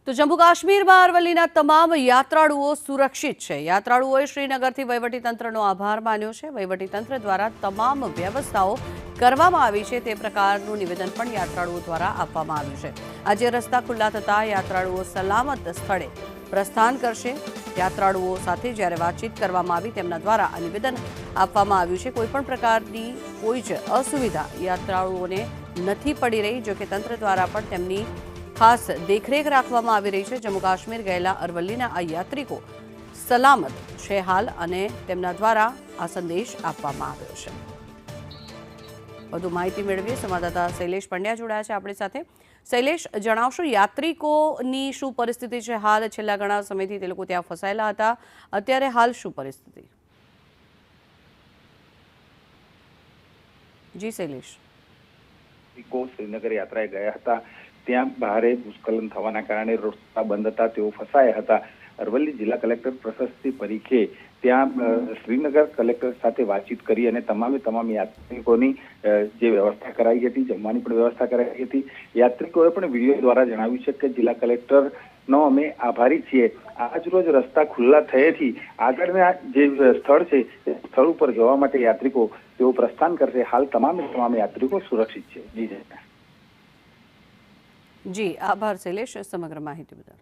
તો જમ્મુ કાશ્મીરમાં અરવલ્લીના તમામ યાત્રાળુઓ સુરક્ષિત છે। યાત્રાળુઓએ શ્રીનગરથી વહીવટીતંત્રનો આભાર માન્યો છે। વહીવટીતંત્ર દ્વારા તમામ વ્યવસ્થાઓ કરવામાં આવી છે તે પ્રકારનું નિવેદન પણ યાત્રાળુઓ દ્વારા આપવામાં આવ્યું છે। આજે રસ્તા ખુલ્લા થતાં યાત્રાળુઓ સલામત સ્થળે પ્રસ્થાન કરશે। યાત્રાળુઓ સાથે જ્યારે વાતચીત કરવામાં આવી તેમના દ્વારા આ નિવેદન આપવામાં આવ્યું છે। કોઈપણ પ્રકારની કોઈ જ અસુવિધા યાત્રાળુઓને નથી પડી રહી। જો કે તંત્ર દ્વારા પણ તેમની ખાસ દેખરેખ રાખવામાં આવી રહી છે। જમ્મુ કાશ્મીર ગયેલા અરવલ્લીના આ યાત્રિકો સલામત છે હાલ અને તેમના દ્વારા આ સંદેશ આપવામાં આવ્યો છે। વધુ માહિતી મેળવીએ સંવાદદાતા શૈલેષ પંડ્યા જોડાયા છે આપણી સાથે। શૈલેષ, જણાવશો યાત્રિકોની શું પરિસ્થિતિ છે હાલ? છેલ્લા ઘણા સમયથી તે લોકો ત્યાં ફસાયેલા હતા, અત્યારે હાલ શું પરિસ્થિતિ? જી શૈલેષ। શ્રીનગર યાત્રાએ ગયા હતા, ત્યાં ભારે ભૂસ્ખલન થવાના કારણે રસ્તા બંધ હતા, તેઓ ફસાયા હતા। અરવલ્લી જિલ્લા કલેક્ટર પ્રશસ્તિ પરીખે ત્યાં શ્રીનગર કલેક્ટર સાથે વાતચીત કરી અને તમામ યાત્રિકોની જે વ્યવસ્થા કરાઈ હતી, જમવાની પણ વ્યવસ્થા કરાઈ હતી। યાત્રિકોએ પણ વિડીયો દ્વારા જણાવ્યું છે કે જિલ્લા કલેક્ટરનો અમે આભારી છીએ। આજ રોજ રસ્તા ખુલ્લા થયેથી આગળના જે સ્થળ છે તે સ્થળ ઉપર જવા માટે યાત્રિકો તેઓ પ્રસ્થાન કરશે। હાલ તમામ યાત્રિકો સુરક્ષિત છે। જી આભાર શૈલેષ સમગ્ર માહિતી બદલ।